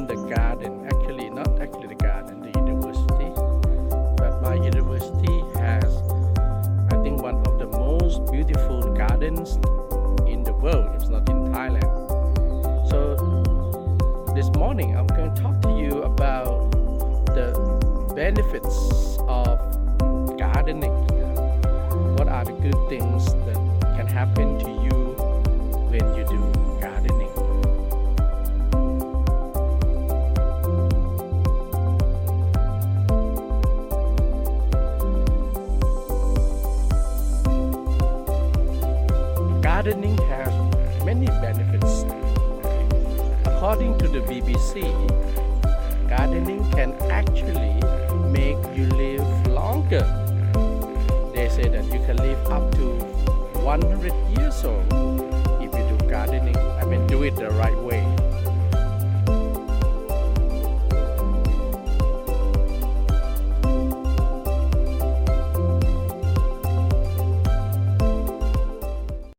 in the garden. Actually, not actually the garden, the university. But my university has, I think, one of the most beautiful gardens in the world. It's not in Thailand. So this morning, I'm going to talk to you about the benefits of gardening. What are the good things that can happen to you when you do gardening? Gardening has many benefits. According to the BBC, gardening can actually make you live longer. They say that you can live up to 100 years old if you do gardening. I mean, do it the right way.